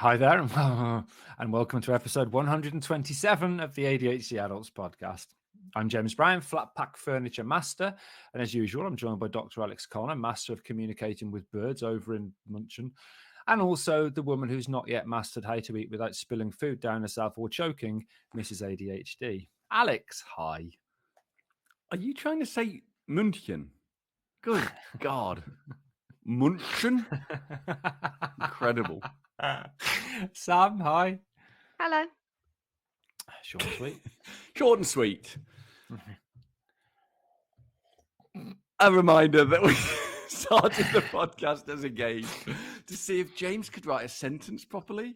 Hi there, and welcome to episode 127 of the ADHD Adults Podcast. I'm James Bryan, Flat Pack Furniture Master, and as usual, I'm joined by Dr. Alex Connor, Master of Communicating with Birds over in Munchen, and also the woman who's not yet mastered how to eat without spilling food down herself or choking, Mrs ADHD. Alex, hi. Are you trying to say München? Good God. Munchen? Incredible. Sam, hi. Hello. Short and sweet. Short and sweet. A reminder that we started the podcast as a game to see if James could write a sentence properly.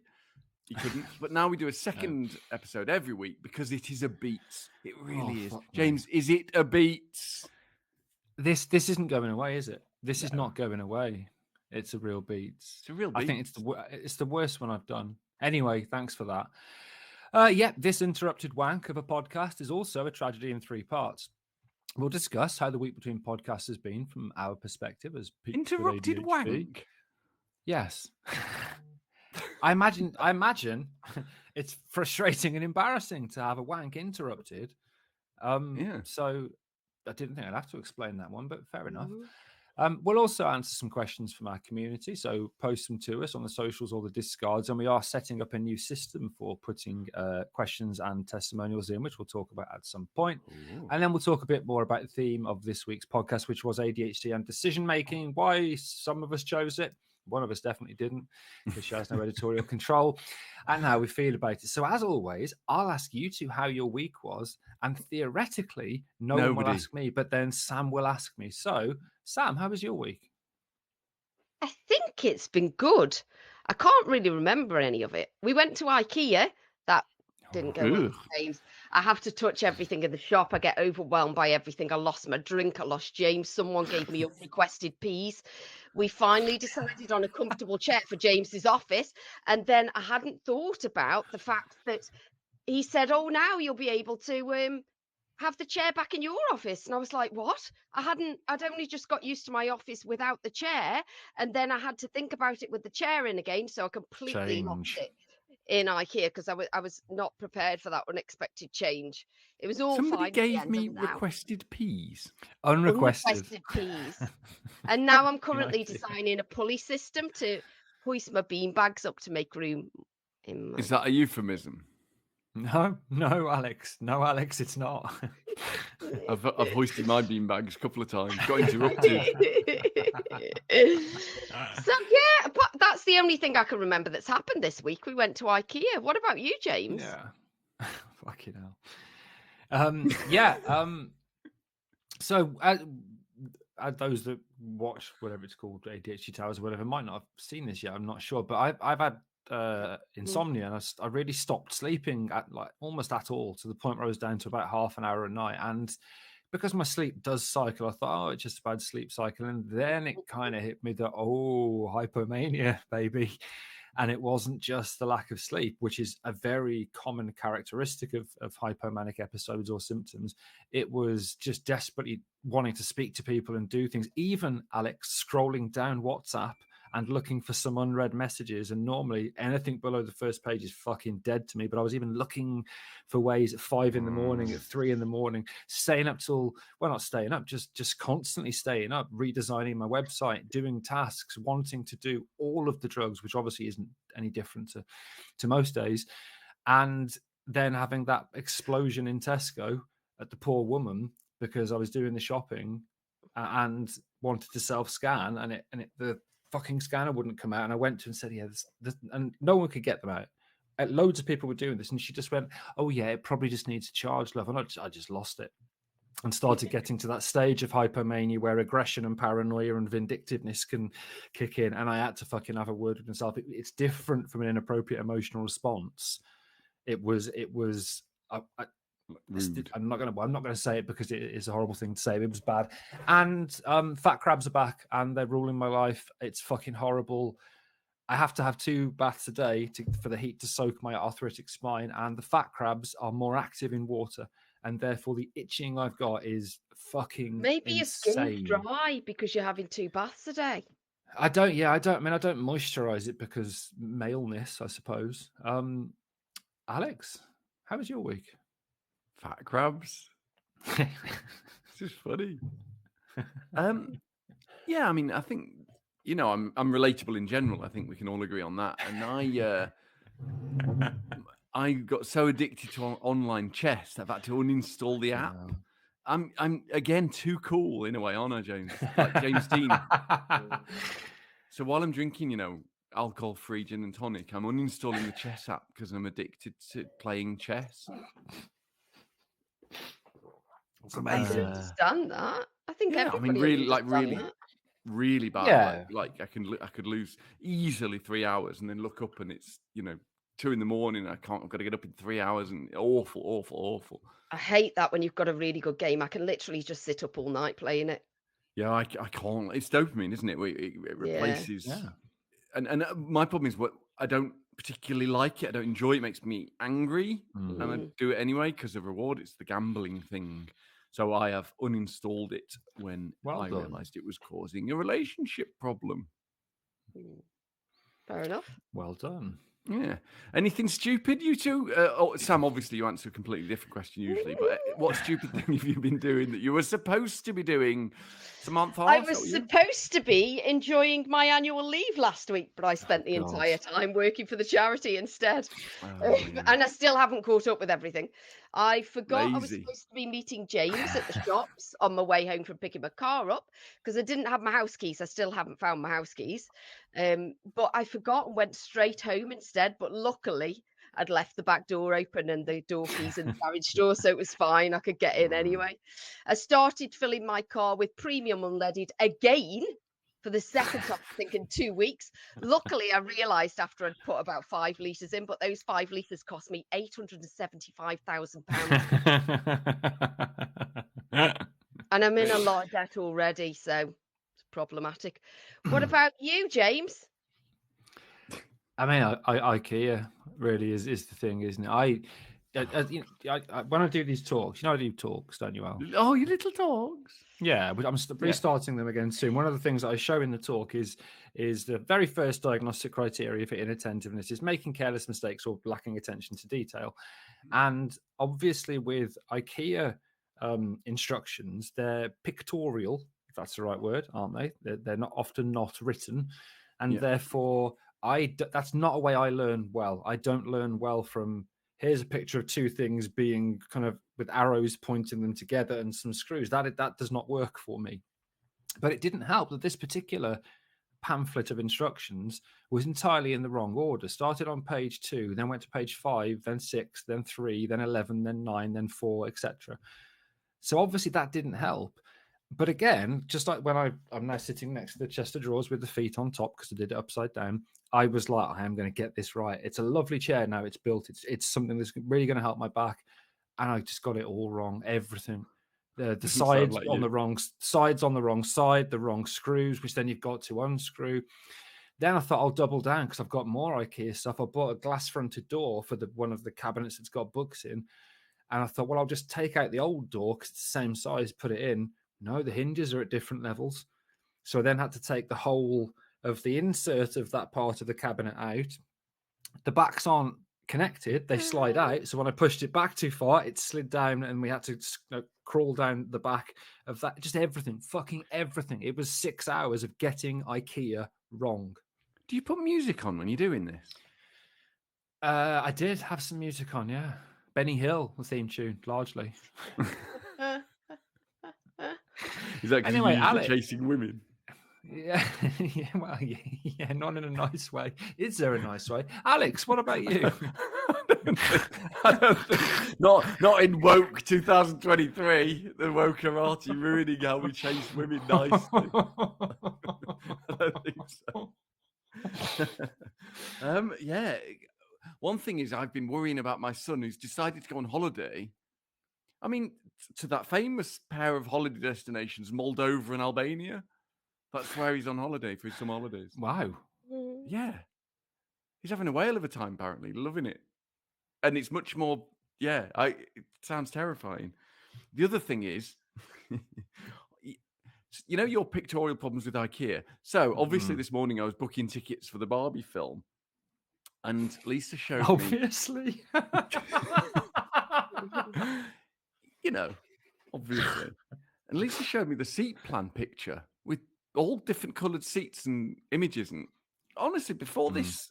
He couldn't, but now we do a second episode every week because it is a beat. It really is. James, is it a beat? This isn't going away, is it? This is not going away. It's a real beat. It's a real beat. I think it's the worst one I've done. Anyway, thanks for that. This interrupted wank of a podcast is also a tragedy in 3 parts. We'll discuss how the week between podcasts has been from our perspective as people Interrupted with ADHD. wank? Yes. I imagine it's frustrating and embarrassing to have a wank interrupted. So I didn't think I'd have to explain that one, but fair enough. We'll also answer some questions from our community, so post them to us on the socials or the discards, and we are setting up a new system for putting questions and testimonials in, which we'll talk about at some point. Ooh. And then we'll talk a bit more about the theme of this week's podcast, which was ADHD and decision-making, why some of us chose it. One of us definitely didn't, because she has no editorial control, and how we feel about it. So as always, I'll ask you two how your week was, and theoretically, nobody will ask me, but then Sam will ask me. So, Sam, how was your week? I think it's been good. I can't really remember any of it. We went to IKEA. That didn't go well, James. I have to touch everything in the shop. I get overwhelmed by everything. I lost my drink. I lost James. Someone gave me unrequested peas. We finally decided on a comfortable chair for James's office. And then I hadn't thought about the fact that he said, oh, now you'll be able to have the chair back in your office. And I was like, what? I'd only just got used to my office without the chair. And then I had to think about it with the chair in again. So I completely lost it in IKEA because I was not prepared for that unexpected change. It was all Somebody fine. gave me requested peas. Unrequested peas. And now I'm currently designing a pulley system to hoist my bean bags up to make room. Is that a euphemism? No, Alex. No, Alex, it's not. I've hoisted my bean bags a couple of times. Got interrupted. So yeah, but that's the only thing I can remember that's happened this week. We went to IKEA. What about you, James? Yeah. Fucking hell. So those that watch whatever it's called, ADHD Towers or whatever, might not have seen this yet. I'm not sure, but I've had insomnia, and I really stopped sleeping almost at all, to the point where I was down to about half an hour a night. And because my sleep does cycle, I thought, it's just a bad sleep cycle. And then it kind of hit me that, hypomania, baby. And it wasn't just the lack of sleep, which is a very common characteristic of hypomanic episodes or symptoms. It was just desperately wanting to speak to people and do things. Even, Alex, scrolling down WhatsApp and looking for some unread messages. And normally anything below the first page is fucking dead to me. But I was even looking for ways at 5 a.m, at 3 a.m, staying up till, not staying up, just constantly staying up, redesigning my website, doing tasks, wanting to do all of the drugs, which obviously isn't any different to most days. And then having that explosion in Tesco at the poor woman because I was doing the shopping and wanted to self-scan, and the fucking scanner wouldn't come out, and I went to and said, and no one could get them out. Loads of people were doing this, and she just went, it probably just needs a charge level. And I just lost it and started getting to that stage of hypomania where aggression and paranoia and vindictiveness can kick in, and I had to fucking have a word with myself. It's different from an inappropriate emotional response. It was I'm not going to say it because it is a horrible thing to say. It was bad. And fat crabs are back and they're ruling my life. It's fucking horrible. I have to have 2 baths a day for the heat to soak my arthritic spine, and the fat crabs are more active in water, and therefore the itching I've got is fucking Maybe insane. Your skin's dry because you're having 2 baths a day. I don't. Yeah, I don't. I mean, I don't moisturize it because maleness, I suppose. Alex, how was your week? Fat crabs. It's just funny. Yeah, I mean, I think I'm relatable in general. I think we can all agree on that. And I got so addicted to online chess that I've had to uninstall the app. Wow. I'm again too cool in a way, aren't I, James? Like James Dean. So while I'm drinking, alcohol-free gin and tonic, I'm uninstalling the chess app because I'm addicted to playing chess. I can understand that. I think everybody really bad. Yeah. Like I could lose easily 3 hours and then look up and it's 2 a.m. I've got to get up in 3 hours and awful. I hate that when you've got a really good game. I can literally just sit up all night playing it. Yeah, I can't. It's dopamine, isn't it? It replaces. Yeah. And my problem is I don't particularly like it. I don't enjoy it. It makes me angry, and I do it anyway because of reward. It's the gambling thing. So I have uninstalled it when I realised it was causing a relationship problem. Fair enough. Well done. Yeah. Anything stupid, you two? Sam, obviously you answer a completely different question usually, but what stupid thing have you been doing that you were supposed to be doing? Samantha? I was supposed to be enjoying my annual leave last week, but I spent the entire time working for the charity instead. And I still haven't caught up with everything. I forgot I was supposed to be meeting James at the shops on my way home from picking my car up because I didn't have my house keys. I still haven't found my house keys. But I forgot and went straight home instead. But luckily, I'd left the back door open and the door keys in the garage door, so it was fine. I could get in anyway. I started filling my car with premium unleaded again for the second time, I think, in 2 weeks. Luckily, I realised after I'd put about 5 litres in, but those 5 litres cost me £875,000. And I'm in a lot of debt already, so it's problematic. What about you, James? I mean, IKEA really is the thing, isn't it? When I do these talks, I do talks, don't you, Al? Oh, you little talks. Yeah, but I'm restarting them again soon. One of the things that I show in the talk is the very first diagnostic criteria for inattentiveness is making careless mistakes or lacking attention to detail. And obviously with IKEA instructions, they're pictorial, if that's the right word, aren't they? They're not often not written. And therefore, that's not a way I learn well. I don't learn well from, here's a picture of two things being kind of with arrows pointing them together and some screws. That does not work for me. But it didn't help that this particular pamphlet of instructions was entirely in the wrong order. Started on page 2, then went to page 5, then 6, then 3, then 11, then 9, then 4, etc. So obviously that didn't help. But again, just like when I'm now sitting next to the chest of drawers with the feet on top because I did it upside down, I was like, I am going to get this right. It's a lovely chair now. It's built. It's something that's really going to help my back. And I just got it all wrong. Everything. The sides on the wrong side, the wrong screws, which then you've got to unscrew. Then I thought I'll double down because I've got more IKEA stuff. I bought a glass fronted door for one of the cabinets that's got books in. And I thought, well, I'll just take out the old door because it's the same size, put it in. No, the hinges are at different levels. So I then had to take the whole of the insert of that part of the cabinet out. The backs aren't connected. They slide out. So when I pushed it back too far, it slid down and we had to crawl down the back of that. Just everything, fucking everything. It was 6 hours of getting IKEA wrong. Do you put music on when you're doing this? I did have some music on, yeah. Benny Hill, the theme tune, largely. Is that anyway, Alex, chasing women? Yeah, yeah, not in a nice way. Is there a nice way? Alex, what about you? I don't think, not in woke 2023, the woke karate ruining how we chase women nicely. I don't think so. Yeah. One thing is I've been worrying about my son who's decided to go on holiday. I mean, to that famous pair of holiday destinations, Moldova and Albania. That's where he's on holiday for his summer holidays. Wow. Yeah. He's having a whale of a time, apparently, loving it. And it's much more, it sounds terrifying. The other thing is, you know your pictorial problems with IKEA. So obviously this morning I was booking tickets for the Barbie film, and Lisa showed me. Obviously. You know, obviously. And Lisa showed me the seat plan picture with all different coloured seats and images. And honestly, before this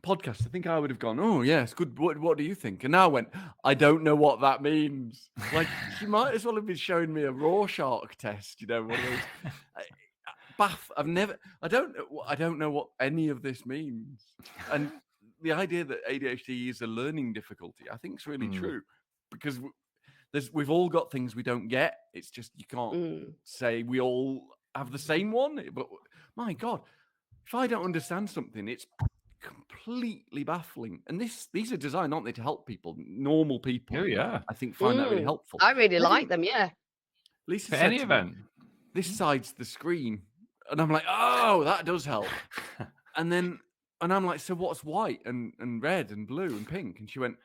podcast, I think I would have gone, "Oh, yes, good. What do you think?" And now I went, "I don't know what that means." Like, she might as well have been showing me a Rorschach test, you know, one of those. I don't know what any of this means. And the idea that ADHD is a learning difficulty, I think is really true, because we've all got things we don't get. It's just, you can't say we all have the same one. But my God, if I don't understand something, it's completely baffling. And these are designed, aren't they, to help people, normal people. Oh, yeah. I think find that really helpful. I really like them, yeah. Lisa For said any to me, event. this side's the screen. And I'm like, oh, that does help. And I'm like, so what's white and red and blue and pink? And she went,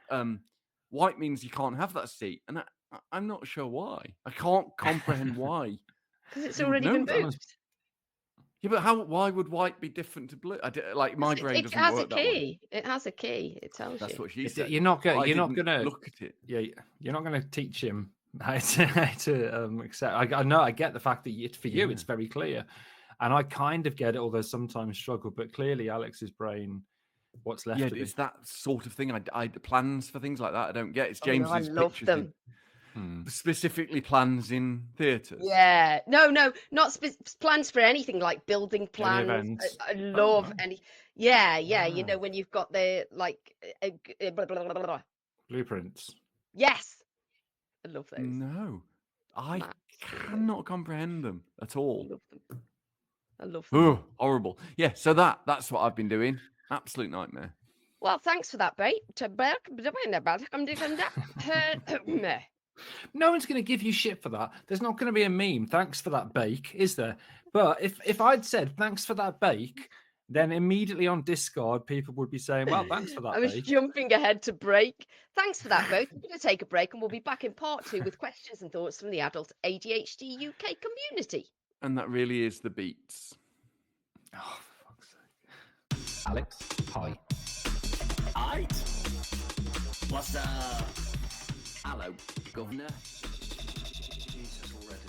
white means you can't have that seat. And I'm not sure why. I can't comprehend why. Because it's already been moved. Yeah, but why would white be different to blue? My brain doesn't work that way. It has a key. It tells you. That's what she said. You're not going to look at it. Yeah, you're not going to teach him how to accept. I know. I get the fact that for you, it's very clear, and I kind of get it. Although sometimes struggle, but clearly Alex's brain, what's left of it's it. that sort of thing. I plans for things like that I don't get. It's James's I love pictures them. Specifically plans in theatres. Yeah, no, not plans for anything, like building plans. I love any. Yeah. You know, when you've got the blah, blah, blah, blah. Blueprints. Yes, I love those. No, I cannot comprehend them at all. I love them. Oh, horrible. Yeah, so that's what I've been doing. Absolute nightmare. Well, thanks for that, Bate. No one's going to give you shit for that. There's not going to be a meme. Thanks for that bake, is there? But if I'd said thanks for that bake, then immediately on Discord, people would be saying, well, thanks for that I was bake. jumping ahead to break. Thanks for that, both. We're going to take a break and we'll be back in part 2 with questions and thoughts from the adult ADHD UK community. And that really is the beats. Oh, for fuck's sake. Alex, hi. Hi. What's up? Hello, Governor. Jesus already.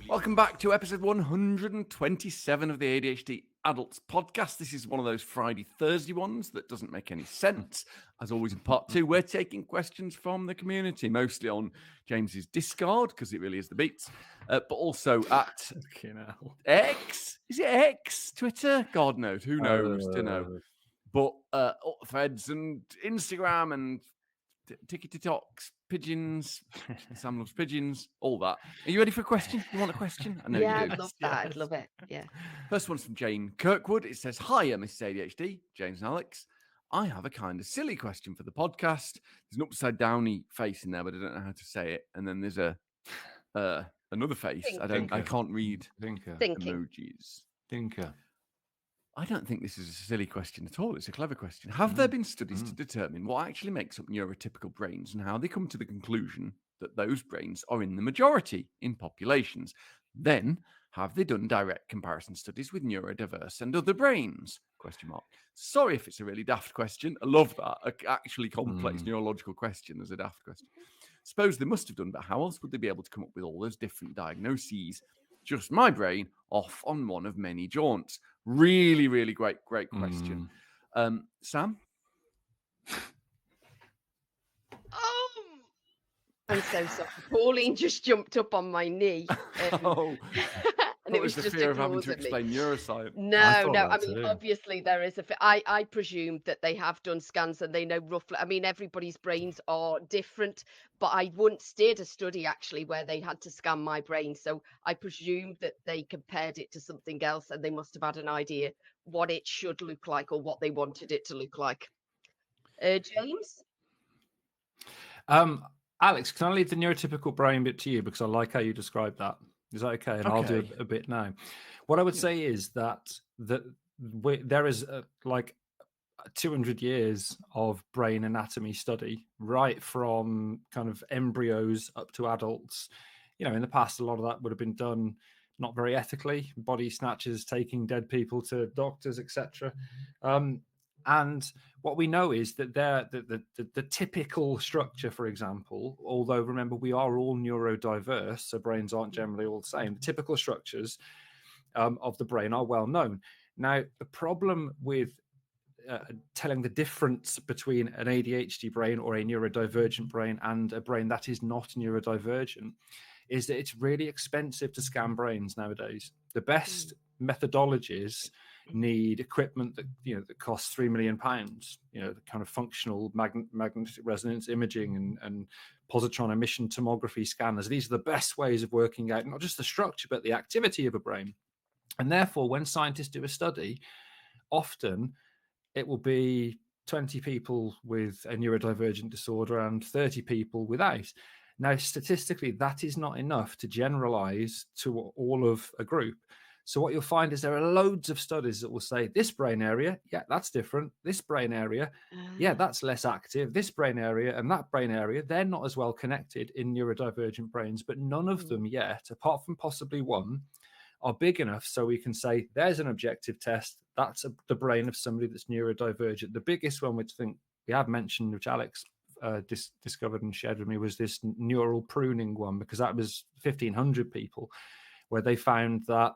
Welcome back to episode 127 of the ADHD Adults Podcast. This is one of those Friday, Thursday ones that doesn't make any sense. As always in part 2, we're taking questions from the community, mostly on James's Discord, because it really is the beats, but also at X. Is it X? Twitter? God knows. Who knows? Don't know. But threads and Instagram and TikToks, pigeons, Sam loves pigeons, all that. Are you ready for a question? You want a question? I know you do. I'd love that. I'd love it. Yeah. First one's from Jane Kirkwood. It says, hiya, Mrs ADHD, James and Alex. I have a kind of silly question for the podcast. There's an upside downy face in there, but I don't know how to say it. And then there's another face. I can't read emojis. Thinker. I don't think this is a silly question at all. It's a clever question. Have there been studies to determine what actually makes up neurotypical brains and how they come to the conclusion that those brains are in the majority in populations? Then, have they done direct comparison studies with neurodiverse and other brains? ? Sorry if it's a really daft question. I love that. An actually complex neurological question as a daft question. Suppose they must have done, but how else would they be able to come up with all those different diagnoses? Just my brain off on one of many jaunts. Really, really great question. Sam? Oh, I'm so sorry. Pauline just jumped up on my knee. And it was the just fear of having to explain neuroscience. No. I mean, obviously there is I presume that they have done scans and they know roughly. I mean, everybody's brains are different, but I once did a study actually where they had to scan my brain. So I presume that they compared it to something else and they must have had an idea what it should look like or what they wanted it to look like. James? Alex, can I leave the neurotypical brain bit to you because I like how you described that? Is that okay? And I'll do a bit now. What I would say is that there is like 200 years of brain anatomy study, right from kind of embryos up to adults, in the past, a lot of that would have been done not very ethically, body snatchers, taking dead people to doctors, etc. And what we know is that the typical structure, for example, although remember we are all neurodiverse, so brains aren't generally all the same, the typical structures of the brain are well known. Now, the problem with telling the difference between an ADHD brain or a neurodivergent brain and a brain that is not neurodivergent is that it's really expensive to scan brains nowadays. The best methodologies need equipment that costs £3 million, the kind of functional magnetic resonance imaging and positron emission tomography scanners. These are the best ways of working out not just the structure but the activity of a brain. And therefore, when scientists do a study, often it will be 20 people with a neurodivergent disorder and 30 people without. Now, statistically, that is not enough to generalize to all of a group. So what you'll find is there are loads of studies that will say this brain area, yeah, that's different. This brain area, yeah, that's less active. This brain area and that brain area, they're not as well connected in neurodivergent brains, but none of them yet, apart from possibly one, are big enough so we can say there's an objective test. That's the brain of somebody that's neurodivergent. The biggest one, which I think we have mentioned, which Alex discovered and shared with me, was this neural pruning one, because that was 1,500 people, where they found that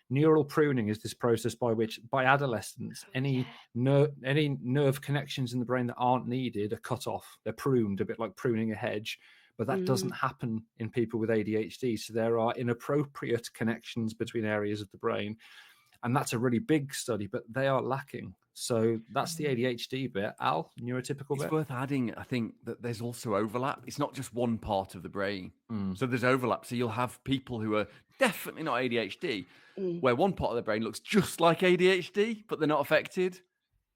neural pruning is this process by which, by adolescence, any nerve connections in the brain that aren't needed are cut off. They're pruned, a bit like pruning a hedge. But that doesn't happen in people with ADHD. So there are inappropriate connections between areas of the brain. And that's a really big study, but they are lacking. So that's the ADHD bit. Al, neurotypical bit? It's worth adding, I think, that there's also overlap. It's not just one part of the brain. So there's overlap. So you'll have people who are definitely not ADHD, where one part of the brain looks just like ADHD, but they're not affected.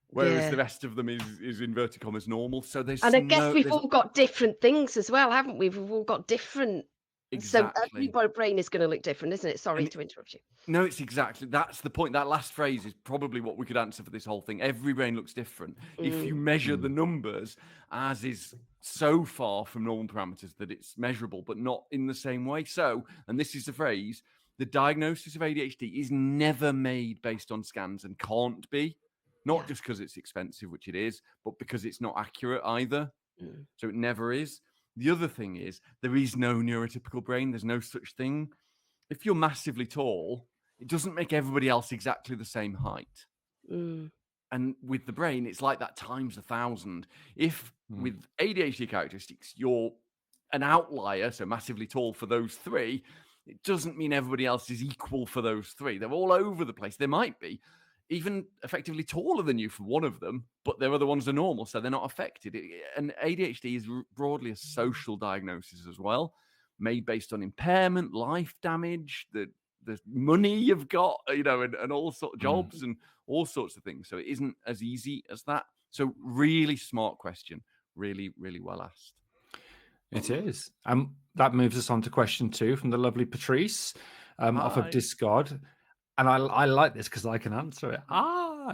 Whereas the rest of them is inverted commas normal. So there's and I guess we've all got different things as well, haven't we? We've all got different. Exactly. So everybody's brain is going to look different, isn't it? Sorry to interrupt you. No, it's exactly. That's the point. That last phrase is probably what we could answer for this whole thing. Every brain looks different. If you measure the numbers, as is so far from normal parameters that it's measurable, but not in the same way. So, and this is the phrase, the diagnosis of ADHD is never made based on scans and can't be. Not just because it's expensive, which it is, but because it's not accurate either. So it never is. The other thing is there is no neurotypical brain. There's no such thing. If you're massively tall, it doesn't make everybody else exactly the same height. And with the brain, it's like that times 1,000. If with ADHD characteristics, you're an outlier, so massively tall for those three, it doesn't mean everybody else is equal for those three. They're all over the place. There might be even effectively taller than you for one of them, but their other ones are normal, so they're not affected. And ADHD is broadly a social diagnosis as well, made based on impairment, life damage, the money you've got, and all sorts of jobs and all sorts of things. So it isn't as easy as that. So really smart question, really, really well asked. It is. That moves us on to question 2 from the lovely Patrice off of Discord. And I like this because I can answer it.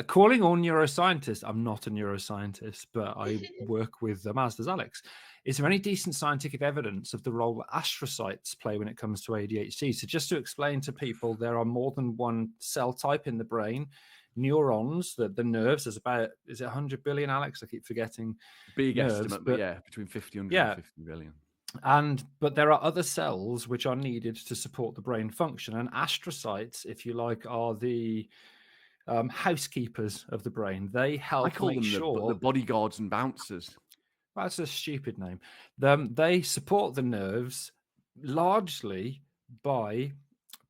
Calling all neuroscientists. I'm not a neuroscientist, but I work with them, as does Alex. Is there any decent scientific evidence of the role that astrocytes play when it comes to ADHD? So just to explain to people, there are more than one cell type in the brain. Neurons, the nerves, there's about, is it 100 billion, Alex? I keep forgetting. Big estimate, but yeah, between 50 and 150 billion. But there are other cells which are needed to support the brain function, and astrocytes, if you like, are the housekeepers of the brain. They help. I call them the bodyguards and bouncers. That's a stupid name. They support the nerves largely by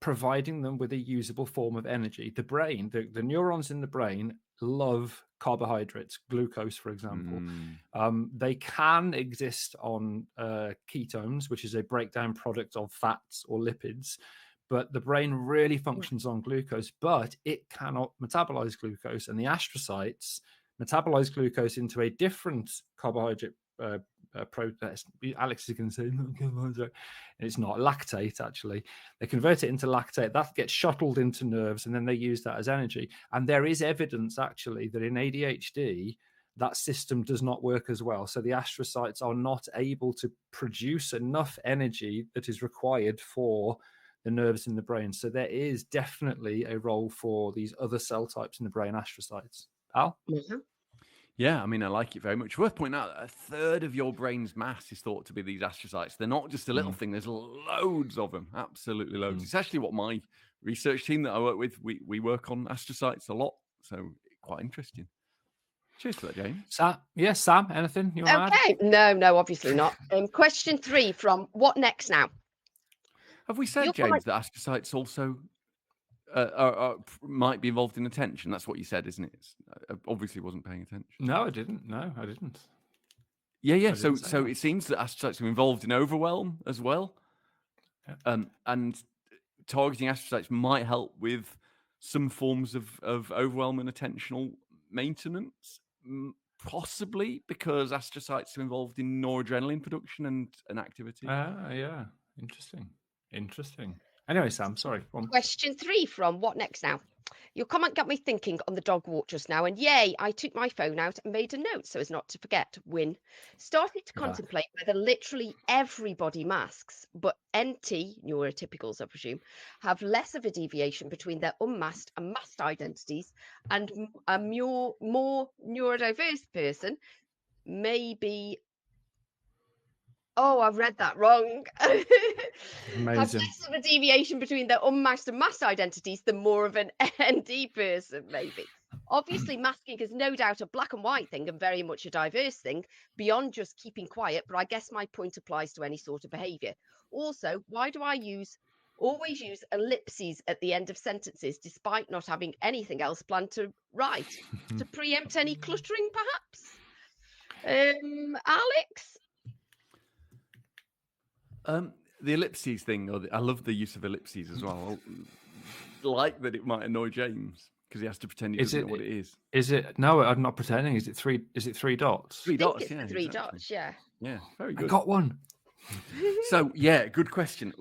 providing them with a usable form of energy. The brain, the neurons in the brain love carbohydrates, glucose, for example. They can exist on ketones, which is a breakdown product of fats or lipids, but the brain really functions on glucose, but it cannot metabolize glucose. And the astrocytes metabolize glucose into a different carbohydrate process. Alex is going to say, no, carbohydrate. It's not lactate, actually. They convert it into lactate. That gets shuttled into nerves, and then they use that as energy. And there is evidence, actually, that in ADHD, that system does not work as well. So the astrocytes are not able to produce enough energy that is required for the nerves in the brain. So there is definitely a role for these other cell types in the brain, astrocytes. Al? Mm-hmm. Yeah, I mean, I like it very much. Worth pointing out, a third of your brain's mass is thought to be these astrocytes. They're not just a little thing. There's loads of them, absolutely loads. It's actually what my research team that I work with, we work on astrocytes a lot. So quite interesting. Cheers for that, James. Sam, anything you want to Okay. No, obviously not. Question 3 from What Next Now? Have we said, James, that astrocytes also might be involved in attention? That's what you said, isn't it? I obviously wasn't paying attention. No, I didn't. No, I didn't. Yeah. So it seems that astrocytes are involved in overwhelm as well. Yeah. And targeting astrocytes might help with some forms of overwhelm and attentional maintenance, possibly because astrocytes are involved in noradrenaline production and activity. Yeah. Interesting. Anyway, Sam, sorry. Question 3 from What Next Now? Your comment got me thinking on the dog walk just now, and yay, I took my phone out and made a note so as not to forget. Win. Started to contemplate whether literally everybody masks, but NT, neurotypicals, I presume, have less of a deviation between their unmasked and masked identities, and a more neurodiverse person may be... Oh, I've read that wrong. Amazing. Has less of a deviation between their unmasked and masked identities than more of an ND person, maybe. Obviously, masking is no doubt a black and white thing and very much a diverse thing beyond just keeping quiet, but I guess my point applies to any sort of behaviour. Also, why do I always use ellipses at the end of sentences despite not having anything else planned to write? To preempt any cluttering, perhaps? Alex? The ellipses thing, I love the use of ellipses as well. I like that it might annoy James because he has to pretend he doesn't know what it is. Is it? No, I'm not pretending. Is it three dots? 3 dots, it's yeah. Three dots, yeah. Yeah, very good. I got one. So, yeah, good question.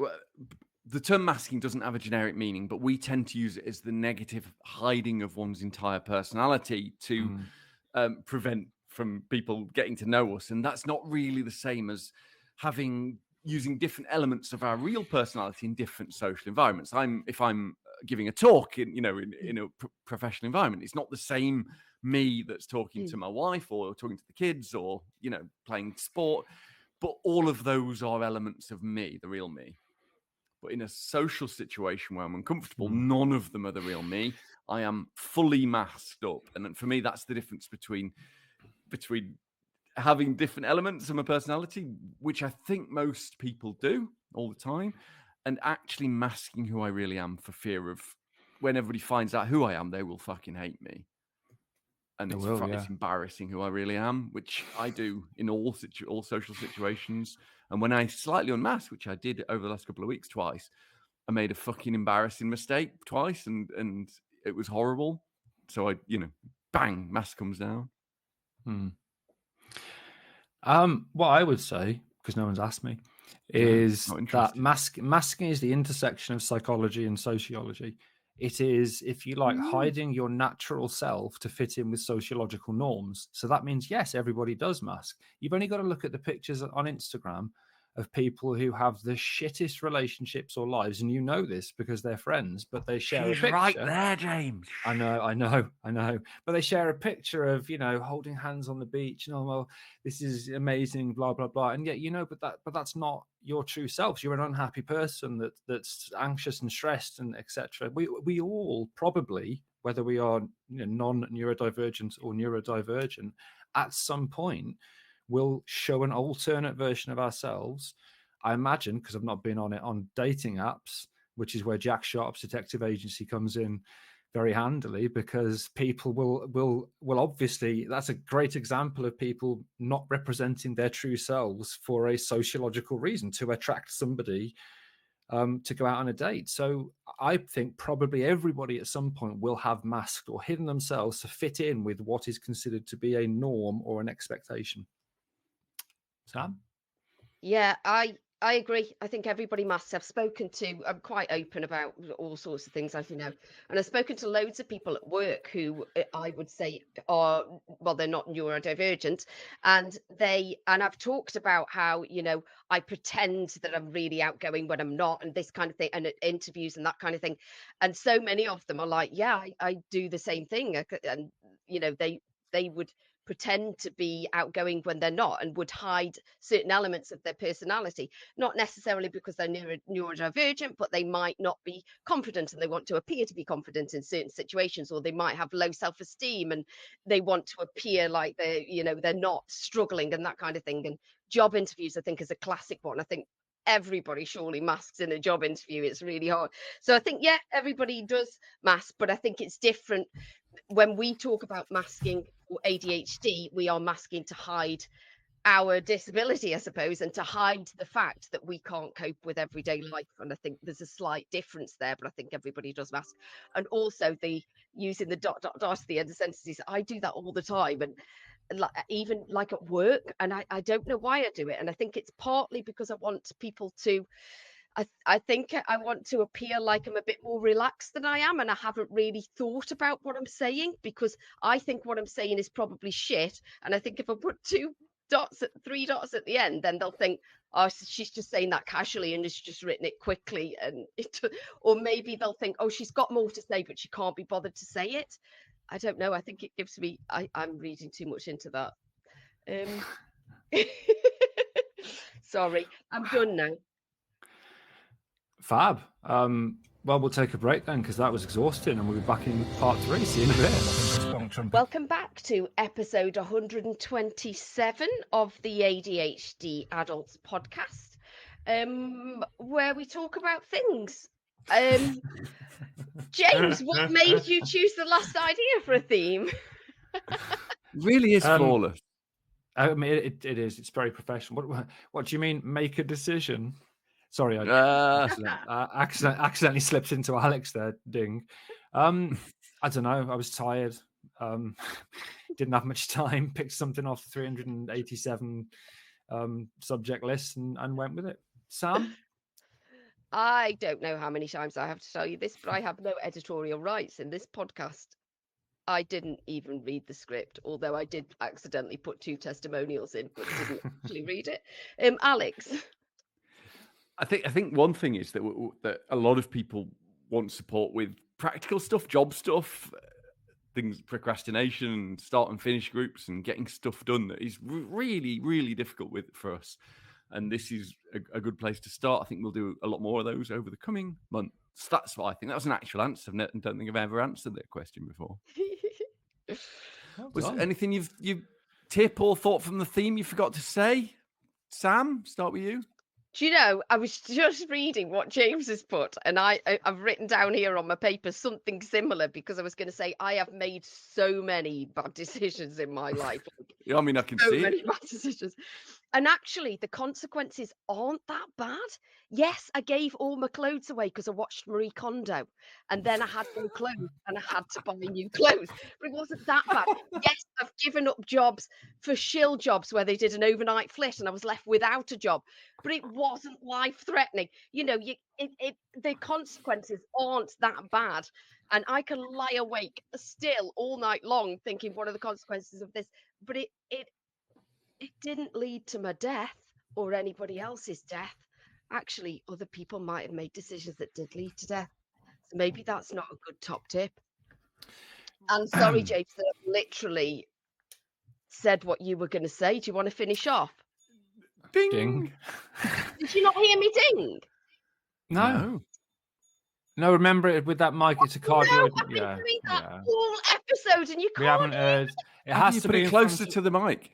The term masking doesn't have a generic meaning, but we tend to use it as the negative hiding of one's entire personality to prevent from people getting to know us. And that's not really the same as using different elements of our real personality in different social environments. If I'm giving a talk in a professional environment, it's not the same me that's talking to my wife or talking to the kids or playing sport, but all of those are elements of me, the real me. But in a social situation where I'm uncomfortable, none of them are the real me. I am fully masked up, and for me, that's the difference between having different elements of my personality, which I think most people do all the time, and actually masking who I really am for fear of when everybody finds out who I am, they will fucking hate me. And it's embarrassing who I really am, which I do in all social situations. And when I slightly unmasked, which I did over the last couple of weeks twice, I made a fucking embarrassing mistake twice, and it was horrible. So bang, mask comes down. What I would say, because no one's asked me, is that masking is the intersection of psychology and sociology. It is, if you like, hiding your natural self to fit in with sociological norms. So that means, yes, everybody does mask. You've only got to look at the pictures on Instagram of people who have the shittest relationships or lives, and you know this because they're friends, but they share a picture. Right there, James. I know. But they share a picture of, holding hands on the beach, and well, this is amazing, blah blah blah. And yet, but that's not your true self. You're an unhappy person that's anxious and stressed and etc. We all probably, whether we are non-neurodivergent or neurodivergent, at some point will show an alternate version of ourselves. I imagine, because I've not been on it, on dating apps, which is where Jack Sharp's detective agency comes in very handily, because people will obviously, that's a great example of people not representing their true selves for a sociological reason, to attract somebody to go out on a date. So I think probably everybody at some point will have masked or hidden themselves to fit in with what is considered to be a norm or an expectation. Sam? Yeah, I I agree. I think everybody must. I'm quite open about all sorts of things, as you know. And I've spoken to loads of people at work who I would say are, well, they're not neurodivergent. And I've talked about how, I pretend that I'm really outgoing when I'm not, and this kind of thing, and at interviews and that kind of thing. And so many of them are like, yeah, I do the same thing. And, they would pretend to be outgoing when they're not, and would hide certain elements of their personality, not necessarily because they're neurodivergent, but they might not be confident and they want to appear to be confident in certain situations, or they might have low self-esteem and they want to appear like they're not struggling and that kind of thing. And job interviews, I think, is a classic one. I think everybody surely masks in a job interview. It's really hard. So I think, yeah, everybody does mask, but I think it's different when we talk about masking for ADHD. We are masking to hide our disability, I suppose, and to hide the fact that we can't cope with everyday life. And I think there's a slight difference there, but I think everybody does mask. And also the using the ... at the end of sentences, I do that all the time, and even like at work, and I don't know why I do it. And I think it's partly because I want people to, I think I want to appear like I'm a bit more relaxed than I am, and I haven't really thought about what I'm saying, because I think what I'm saying is probably shit. And I think if I put three dots at the end, then they'll think, oh, she's just saying that casually and has just written it quickly. Or maybe they'll think, oh, she's got more to say, but she can't be bothered to say it. I don't know. I think it gives me, I'm reading too much into that. Sorry, I'm done now. Fab. Well, we'll take a break then, because that was exhausting, and we'll be back in part 3. See you in a bit. Welcome back to episode 127 of the ADHD Adults Podcast, where we talk about things. James, what made you choose the last idea for a theme? Really is flawless. I mean, it is. It's very professional. What do you mean, make a decision? Sorry, I accidentally slipped into Alex there. Ding. I don't know. I was tired. Didn't have much time. Picked something off the 387 subject list and went with it. Sam? I don't know how many times I have to tell you this, but I have no editorial rights in this podcast. I didn't even read the script, although I did accidentally put 2 testimonials in, but didn't actually read it. Alex? I think one thing is that a lot of people want support with practical stuff, job stuff, things, procrastination, start and finish groups, and getting stuff done that is really, really difficult for us. And this is a good place to start. I think we'll do a lot more of those over the coming months. That's what I think. That was an actual answer. I don't think I've ever answered that question before. Was there anything you tip or thought from the theme you forgot to say? Sam, start with you. Do you know, I was just reading what James has put, and I've written down here on my paper something similar, because I was going to say I have made so many bad decisions in my life. Yeah, I mean, I can so see many it. Bad decisions. And actually, the consequences aren't that bad. Yes, I gave all my clothes away because I watched Marie Kondo, and then I had no clothes and I had to buy new clothes. But it wasn't that bad. Yes, I've given up jobs for shill jobs where they did an overnight flit and I was left without a job. But it wasn't life-threatening. The consequences aren't that bad. And I can lie awake still all night long thinking, what are the consequences of this? But it didn't lead to my death or anybody else's death. Actually, other people might have made decisions that did lead to death. So maybe that's not a good top tip. And sorry, James, that I've literally said what you were going to say. Do you want to finish off? Ding. Ding. Did you not hear me ding? No. Remember it with that mic. It's a cardioid. No, I've been doing that whole episode, and you can't. We haven't heard. It has to put be it closer to the mic.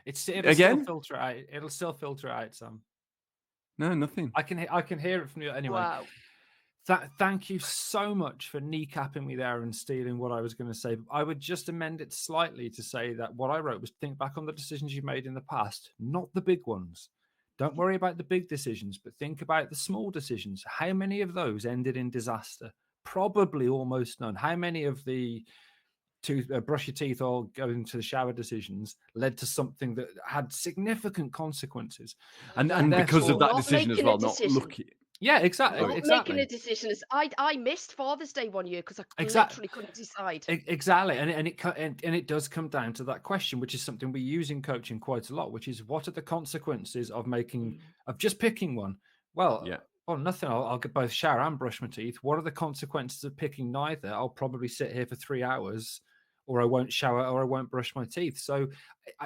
It'll Again? still filter out. It'll still filter out, Sam. No, nothing. I can hear it from you anyway. Wow. Thank you so much for kneecapping me there and stealing what I was going to say. I would just amend it slightly to say that what I wrote was think back on the decisions you've made in the past, not the big ones. Don't worry about the big decisions, but think about the small decisions. How many of those ended in disaster? Probably almost none. How many of the brush your teeth or go into the shower decisions led to something that had significant consequences. And because of that Not decision as making a well, not decision. looking. Yeah, exactly. Not making a decision. I missed Father's Day one year because I literally couldn't decide. Exactly, and it does come down to that question, which is something we use in coaching quite a lot, which is what are the consequences of just picking one? Well, nothing. I'll get both shower and brush my teeth. What are the consequences of picking neither? I'll probably sit here for 3 hours, or I won't shower, or I won't brush my teeth. So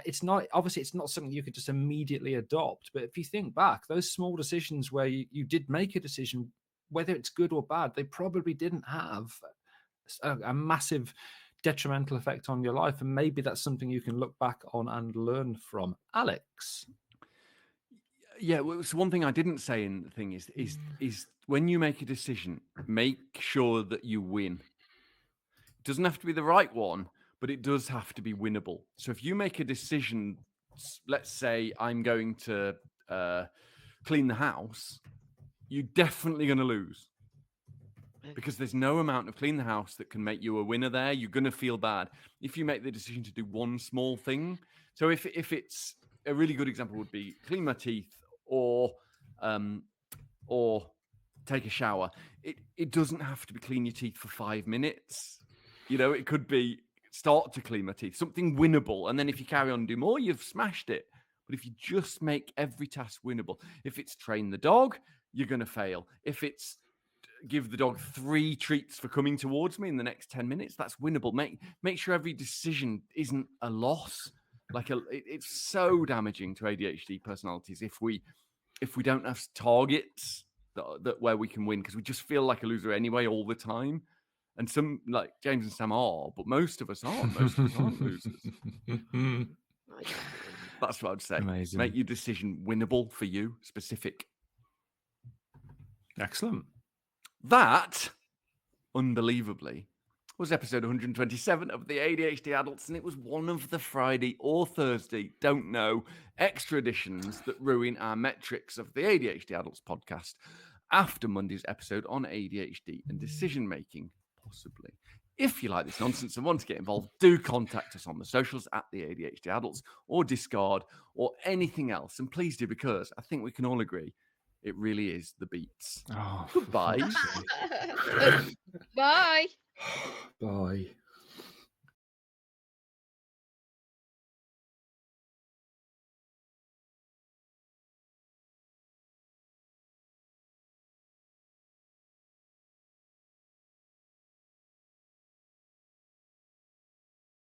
it's not something you could just immediately adopt. But if you think back, those small decisions where you did make a decision, whether it's good or bad, they probably didn't have a massive detrimental effect on your life. And maybe that's something you can look back on and learn from. Alex. Yeah, well, so one thing I didn't say in the thing is when you make a decision, make sure that you win. It doesn't have to be the right one, but it does have to be winnable. So if you make a decision, let's say I'm going to clean the house, you're definitely going to lose. Because there's no amount of clean the house that can make you a winner there. You're going to feel bad if you make the decision to do one small thing. So if it's a really good example would be clean my teeth or take a shower. It doesn't have to be clean your teeth for 5 minutes. It could be start to clean my teeth, something winnable. And then if you carry on and do more, you've smashed it. But if you just make every task winnable, if it's train the dog, you're going to fail. If it's give the dog 3 treats for coming towards me in the next 10 minutes, that's winnable. Make sure every decision isn't a loss. It's so damaging to ADHD personalities if we don't have targets that where we can win, because we just feel like a loser anyway all the time. And some, like James and Sam, are, but most of us aren't. Most of us aren't losers. That's what I'd say. Amazing. Make your decision winnable for you, specific. Excellent. That, unbelievably, was episode 127 of the ADHD Adults, and it was one of the Friday or Thursday, don't know, extra editions that ruin our metrics of the ADHD Adults podcast after Monday's episode on ADHD and decision-making, possibly. If you like this nonsense and want to get involved, do contact us on the socials at the ADHD Adults or Discord or anything else. And please do, because I think we can all agree it really is the beats. Oh, Goodbye. Bye.